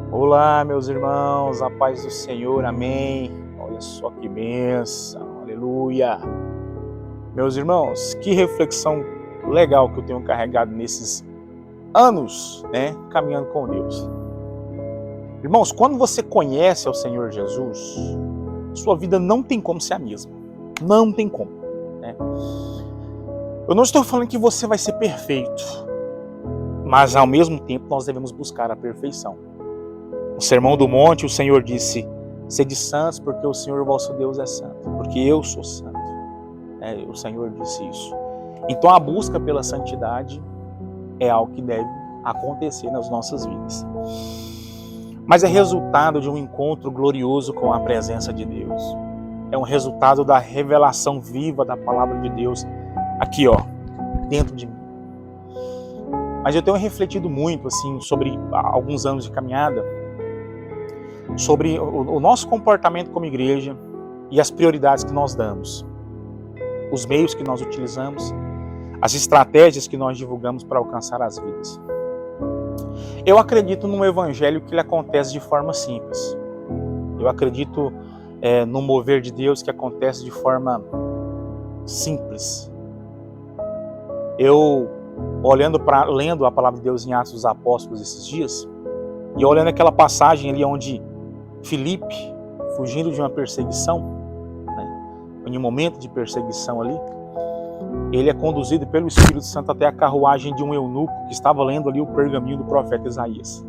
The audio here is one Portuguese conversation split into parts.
Olá, meus irmãos, a paz do Senhor, amém. Olha só que bênção, aleluia. Meus irmãos, que reflexão legal que eu tenho carregado nesses anos, caminhando com Deus. Irmãos, quando você conhece ao Senhor Jesus, sua vida não tem como ser a mesma. Não tem como, né? Eu não estou falando que você vai ser perfeito, mas ao mesmo tempo nós devemos buscar a perfeição. No Sermão do Monte, o Senhor disse: sede santos, porque o Senhor vosso Deus é santo, porque eu sou santo. O Senhor disse isso. Então a busca pela santidade é algo que deve acontecer nas nossas vidas. Mas é resultado de um encontro glorioso com a presença de Deus. É um resultado da revelação viva da palavra de Deus aqui, dentro de mim. Mas eu tenho refletido muito, sobre alguns anos de caminhada, sobre o nosso comportamento como igreja e as prioridades que nós damos, os meios que nós utilizamos, as estratégias que nós divulgamos para alcançar as vidas. Eu acredito num evangelho que ele acontece de forma simples. Eu acredito no mover de Deus que acontece de forma simples. Eu, lendo a palavra de Deus em Atos dos Apóstolos esses dias, e olhando aquela passagem ali onde Filipe, fugindo de uma perseguição, em um momento de perseguição ali, ele é conduzido pelo Espírito Santo até a carruagem de um eunuco que estava lendo ali o pergaminho do profeta Isaías.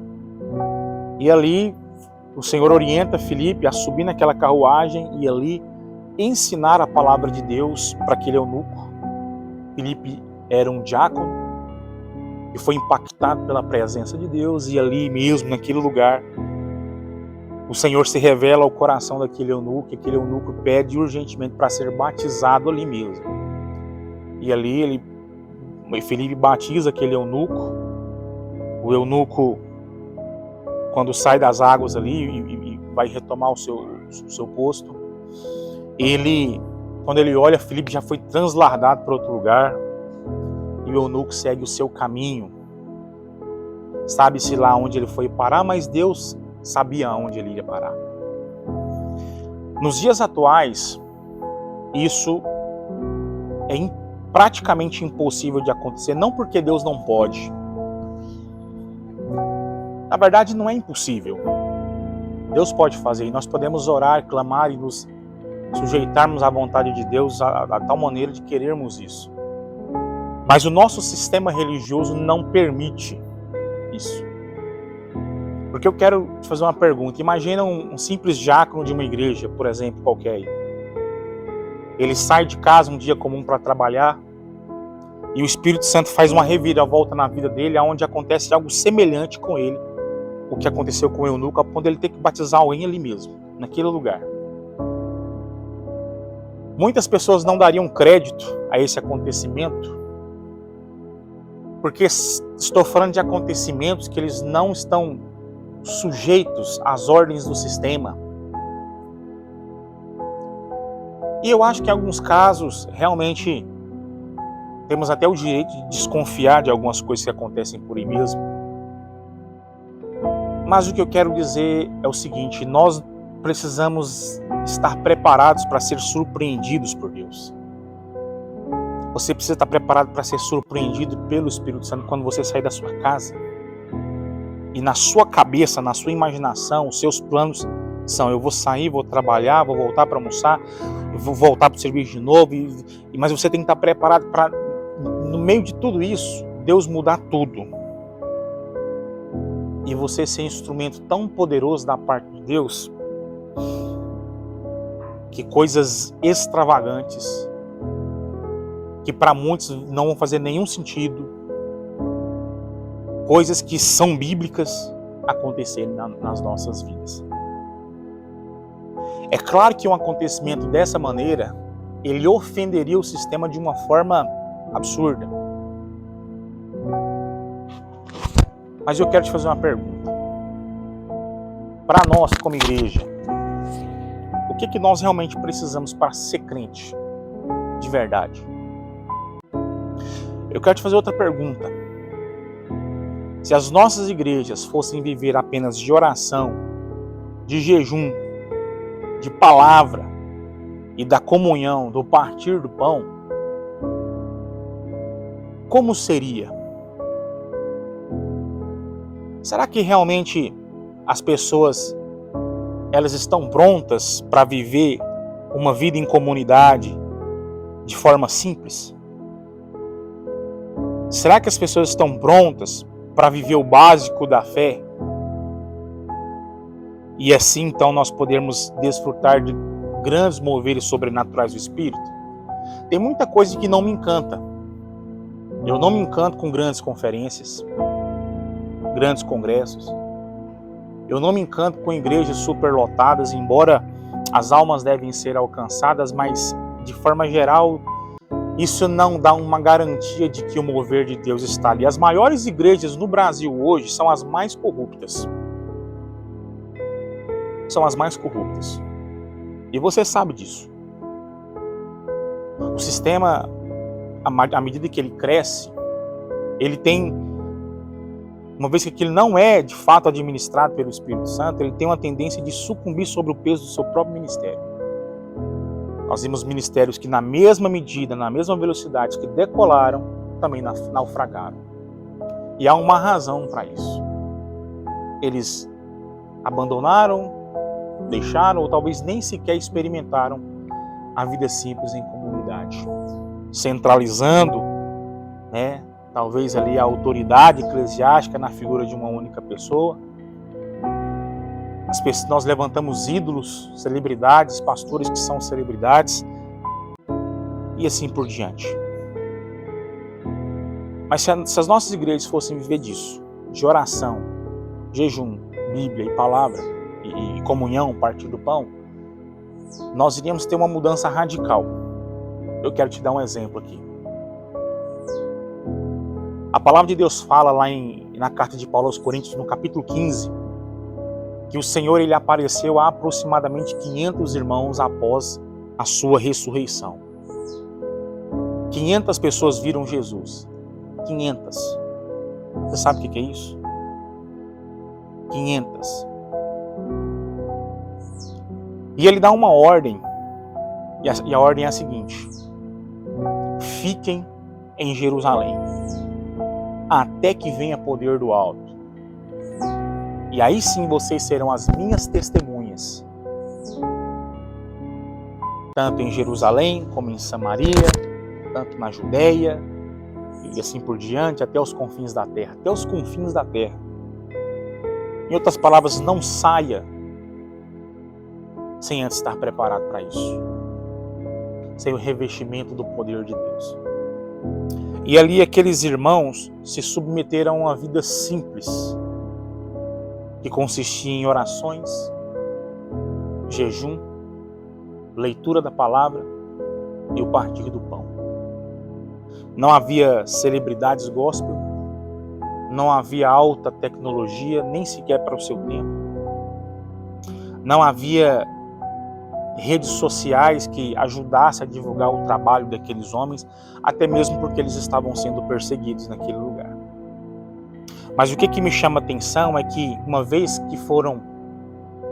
E ali o Senhor orienta Filipe a subir naquela carruagem e ali ensinar a palavra de Deus para aquele eunuco. Filipe era um diácono e foi impactado pela presença de Deus, e ali mesmo, naquele lugar, o Senhor se revela ao coração daquele eunuco, e aquele eunuco pede urgentemente para ser batizado ali mesmo. E ali Filipe batiza aquele eunuco. O eunuco, quando sai das águas ali e vai retomar o seu posto, quando ele olha, Filipe já foi transladado para outro lugar, e o eunuco segue o seu caminho. Sabe-se lá onde ele foi parar, mas Deus sabia onde ele iria parar. Nos dias atuais, isso é praticamente impossível de acontecer, não porque Deus não pode. Na verdade, não é impossível. Deus pode fazer, e nós podemos orar, clamar e nos sujeitarmos à vontade de Deus a tal maneira de querermos isso. Mas o nosso sistema religioso não permite isso. Porque eu quero te fazer uma pergunta. Imagina um simples diácono de uma igreja, por exemplo, qualquer. Ele sai de casa um dia comum para trabalhar e o Espírito Santo faz uma reviravolta na vida dele, onde acontece algo semelhante com ele, o que aconteceu com o eunuco, a ponto de ele ter que batizar alguém ali mesmo, naquele lugar. Muitas pessoas não dariam crédito a esse acontecimento, porque estou falando de acontecimentos que eles não estão sujeitos às ordens do sistema. E eu acho que em alguns casos, realmente, temos até o direito de desconfiar de algumas coisas que acontecem por aí mesmo. Mas o que eu quero dizer é o seguinte: nós precisamos estar preparados para ser surpreendidos por Deus. Você precisa estar preparado para ser surpreendido pelo Espírito Santo quando você sair da sua casa. E na sua cabeça, na sua imaginação, os seus planos são: eu vou sair, vou trabalhar, vou voltar para almoçar, eu vou voltar para o serviço de novo. Mas você tem que estar preparado para, no meio de tudo isso, Deus mudar tudo. E você ser instrumento tão poderoso da parte de Deus, que coisas extravagantes, que para muitos não vão fazer nenhum sentido, coisas que são bíblicas, acontecerem nas nossas vidas. É claro que um acontecimento dessa maneira, ele ofenderia o sistema de uma forma absurda. Mas eu quero te fazer uma pergunta. Para nós, como igreja, o que nós realmente precisamos para ser crente de verdade? Eu quero te fazer outra pergunta. Se as nossas igrejas fossem viver apenas de oração, de jejum, de palavra e da comunhão, do partir do pão, como seria? Será que realmente as pessoas elas estão prontas para viver uma vida em comunidade de forma simples? Será que as pessoas estão prontas para viver o básico da fé? E assim então nós podemos desfrutar de grandes moveres sobrenaturais do Espírito? Tem muita coisa que não me encanta. Eu não me encanto com grandes conferências, grandes congressos. Eu não me encanto com igrejas superlotadas, embora as almas devem ser alcançadas, mas de forma geral isso não dá uma garantia de que o mover de Deus está ali. As maiores igrejas no Brasil hoje são as mais corruptas. São as mais corruptas. E você sabe disso. O sistema, à medida que ele cresce, ele tem, uma vez que aquilo não é de fato administrado pelo Espírito Santo, ele tem uma tendência de sucumbir sobre o peso do seu próprio ministério. Nós vimos ministérios que na mesma medida, na mesma velocidade que decolaram, também naufragaram. E há uma razão para isso. Eles abandonaram, deixaram ou talvez nem sequer experimentaram a vida simples em comunidade. Centralizando, talvez ali a autoridade eclesiástica na figura de uma única pessoa. Nós levantamos ídolos, celebridades, pastores que são celebridades e assim por diante. Mas se as nossas igrejas fossem viver disso, de oração, jejum, Bíblia e palavra, e comunhão, partir do pão, nós iríamos ter uma mudança radical. Eu quero te dar um exemplo aqui. A palavra de Deus fala lá na carta de Paulo aos Coríntios, no capítulo 15, que o Senhor ele apareceu a aproximadamente 500 irmãos após a sua ressurreição. 500 pessoas viram Jesus. 500. Você sabe o que é isso? 500. E ele dá uma ordem, e a ordem é a seguinte: fiquem em Jerusalém, até que venha poder do alto. E aí sim vocês serão as minhas testemunhas, tanto em Jerusalém como em Samaria, tanto na Judeia, e assim por diante, até os confins da terra. Até os confins da terra. Em outras palavras, não saia sem antes estar preparado para isso, sem o revestimento do poder de Deus. E ali aqueles irmãos se submeteram a uma vida simples, que consistia em orações, jejum, leitura da palavra e o partir do pão. Não havia celebridades gospel, não havia alta tecnologia, nem sequer para o seu tempo. Não havia redes sociais que ajudassem a divulgar o trabalho daqueles homens, até mesmo porque eles estavam sendo perseguidos naquele lugar. Mas o que me chama a atenção é que, uma vez que foram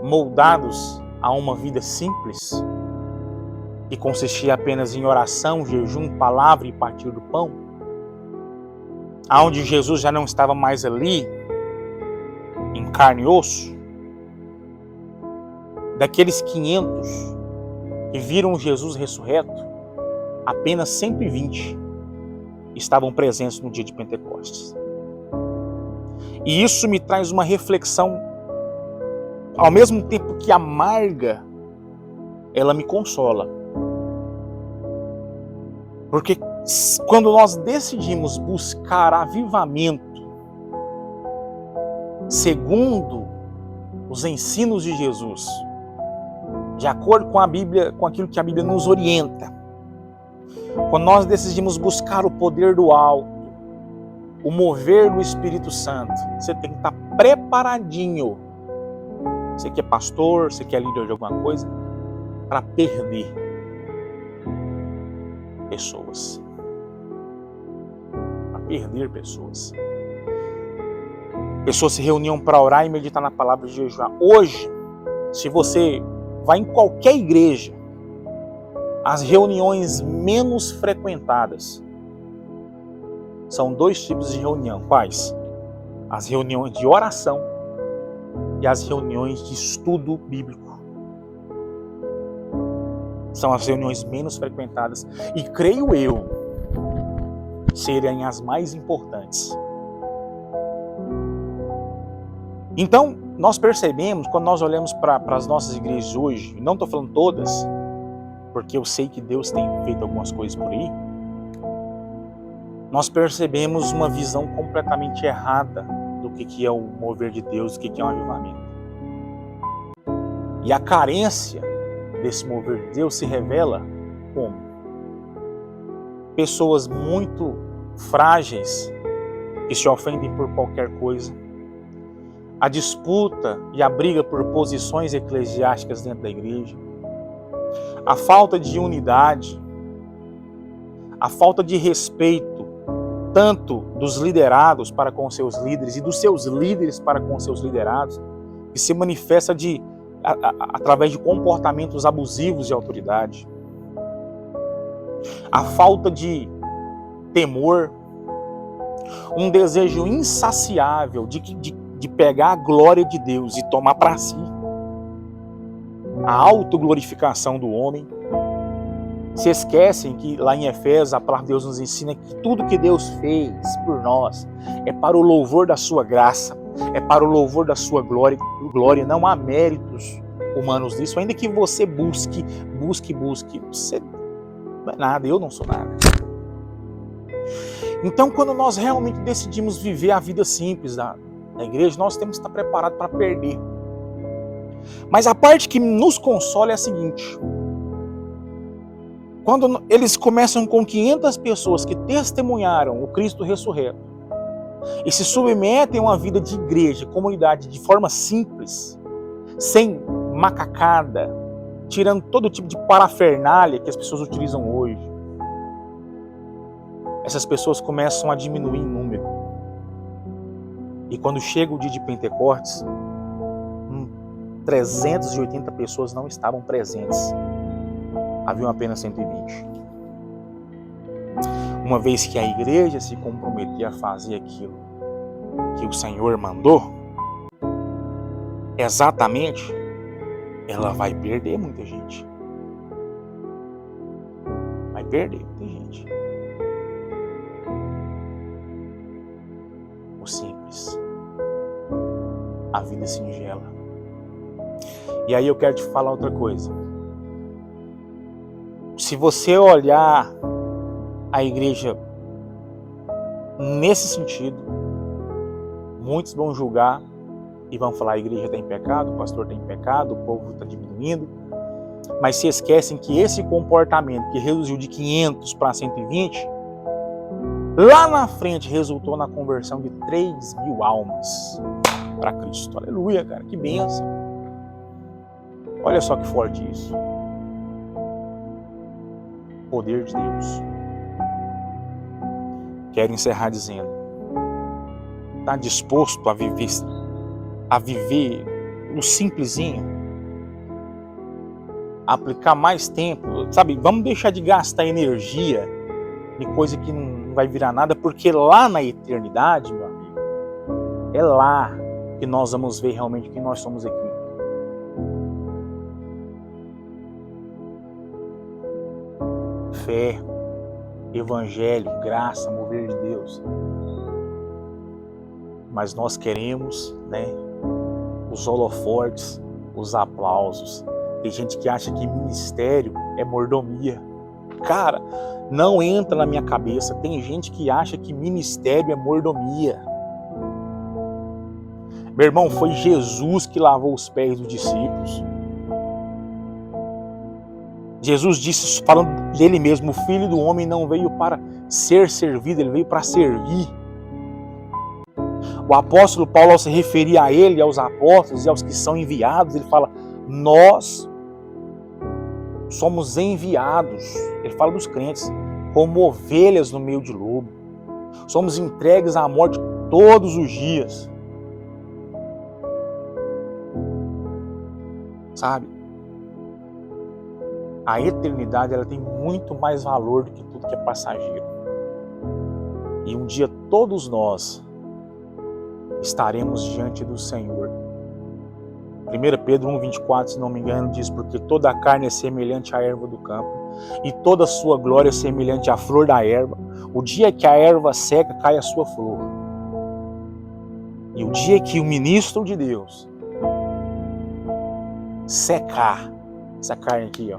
moldados a uma vida simples, que consistia apenas em oração, jejum, palavra e partir do pão, aonde Jesus já não estava mais ali, em carne e osso, daqueles 500 que viram Jesus ressurreto, apenas 120 estavam presentes no dia de Pentecostes. E isso me traz uma reflexão, ao mesmo tempo que amarga, ela me consola. Porque quando nós decidimos buscar avivamento segundo os ensinos de Jesus, de acordo com a Bíblia, com aquilo que a Bíblia nos orienta, quando nós decidimos buscar o poder do alto, o mover do Espírito Santo, você tem que estar preparadinho. Você que é pastor, você que é líder de alguma coisa, para perder pessoas. Para perder pessoas. Pessoas se reuniam para orar e meditar na palavra de jejuar. Hoje, se você vai em qualquer igreja, as reuniões menos frequentadas são 2 tipos de reunião. Quais? As reuniões de oração e as reuniões de estudo bíblico. São as reuniões menos frequentadas e, creio eu, serem as mais importantes. Então, nós percebemos, quando nós olhamos para as nossas igrejas hoje, não estou falando todas, porque eu sei que Deus tem feito algumas coisas por aí, nós percebemos uma visão completamente errada do que é o mover de Deus, do que é um avivamento. E a carência desse mover de Deus se revela como? Pessoas muito frágeis que se ofendem por qualquer coisa, a disputa e a briga por posições eclesiásticas dentro da igreja, a falta de unidade, a falta de respeito tanto dos liderados para com seus líderes e dos seus líderes para com seus liderados, que se manifesta através de comportamentos abusivos de autoridade, a falta de temor, um desejo insaciável de pegar a glória de Deus e tomar para si, a autoglorificação do homem. Se esquecem que lá em Efésios a palavra de Deus nos ensina que tudo que Deus fez por nós é para o louvor da sua graça, é para o louvor da sua glória. Não há méritos humanos nisso, ainda que você busque, você não é nada, eu não sou nada. Então, quando nós realmente decidimos viver a vida simples da igreja, nós temos que estar preparados para perder. Mas a parte que nos consola é a seguinte: quando eles começam com 500 pessoas que testemunharam o Cristo ressurreto e se submetem a uma vida de igreja, comunidade, de forma simples, sem macacada, tirando todo tipo de parafernália que as pessoas utilizam hoje, essas pessoas começam a diminuir em número. E quando chega o dia de Pentecostes, 380 pessoas não estavam presentes. Haviam apenas 120. Uma vez que a igreja se comprometia a fazer aquilo que o Senhor mandou, exatamente, ela vai perder muita gente. Vai perder muita gente. O simples. A vida singela. E aí eu quero te falar outra coisa. Se você olhar a igreja nesse sentido, muitos vão julgar e vão falar: a igreja está em pecado, o pastor está em pecado, o povo está diminuindo. Mas se esquecem que esse comportamento que reduziu de 500 para 120, lá na frente resultou na conversão de 3.000 almas para Cristo. Aleluia, cara, que bênção. Olha só que forte isso. Poder de Deus. Quero encerrar dizendo: está disposto a viver o simplesinho? Aplicar mais tempo, sabe? Vamos deixar de gastar energia em coisa que não vai virar nada, porque lá na eternidade, meu amigo, é lá que nós vamos ver realmente quem nós somos aqui. Fé, evangelho, graça, mover de Deus. Mas nós queremos, os holofortes, os aplausos. Tem gente que acha que ministério é mordomia. Cara, não entra na minha cabeça. Tem gente que acha que ministério é mordomia. Meu irmão, foi Jesus que lavou os pés dos discípulos. Jesus disse, falando dele mesmo: o Filho do Homem não veio para ser servido, ele veio para servir. O apóstolo Paulo, ao se referir a ele, aos apóstolos e aos que são enviados, ele fala: nós somos enviados. Ele fala dos crentes, como ovelhas no meio de lobo. Somos entregues à morte todos os dias. Sabe? A eternidade, ela tem muito mais valor do que tudo que é passageiro. E um dia todos nós estaremos diante do Senhor. 1 Pedro 1,24, se não me engano, diz: porque toda a carne é semelhante à erva do campo, e toda a sua glória é semelhante à flor da erva. O dia que a erva seca, cai a sua flor. E o dia que o ministro de Deus secar essa carne aqui, ó,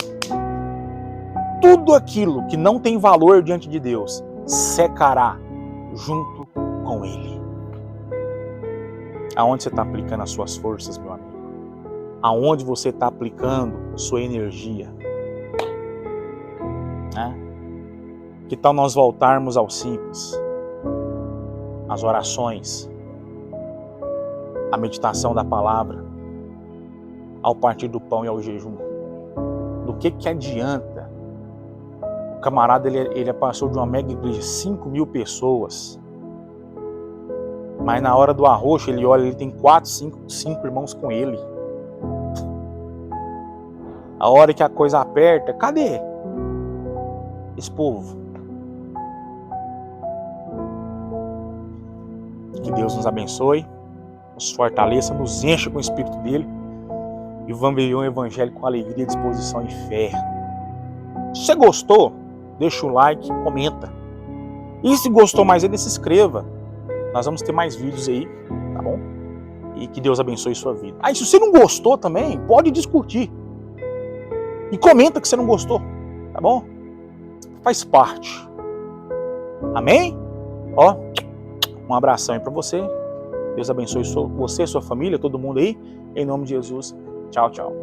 tudo aquilo que não tem valor diante de Deus secará junto com Ele. Aonde você está aplicando as suas forças, meu amigo? Aonde você está aplicando sua energia? Que tal nós voltarmos ao simples? As orações, a meditação da palavra, ao partir do pão e ao jejum. Do que adianta? O camarada, ele passou de uma mega igreja, 5.000 pessoas, mas na hora do arroxo, ele olha, ele tem 4, 5 irmãos com ele. A hora que a coisa aperta, cadê esse povo? Que Deus nos abençoe, nos fortaleça, nos encha com o Espírito dele e vamos viver um evangelho com alegria, disposição e fé. Se você gostou, deixa o like, comenta. E se gostou mais ainda, se inscreva. Nós vamos ter mais vídeos aí, tá bom? E que Deus abençoe sua vida. Se você não gostou também, pode discutir. E comenta que você não gostou, tá bom? Faz parte. Amém? Um abração aí pra você. Deus abençoe você, sua família, todo mundo aí. Em nome de Jesus. Tchau, tchau.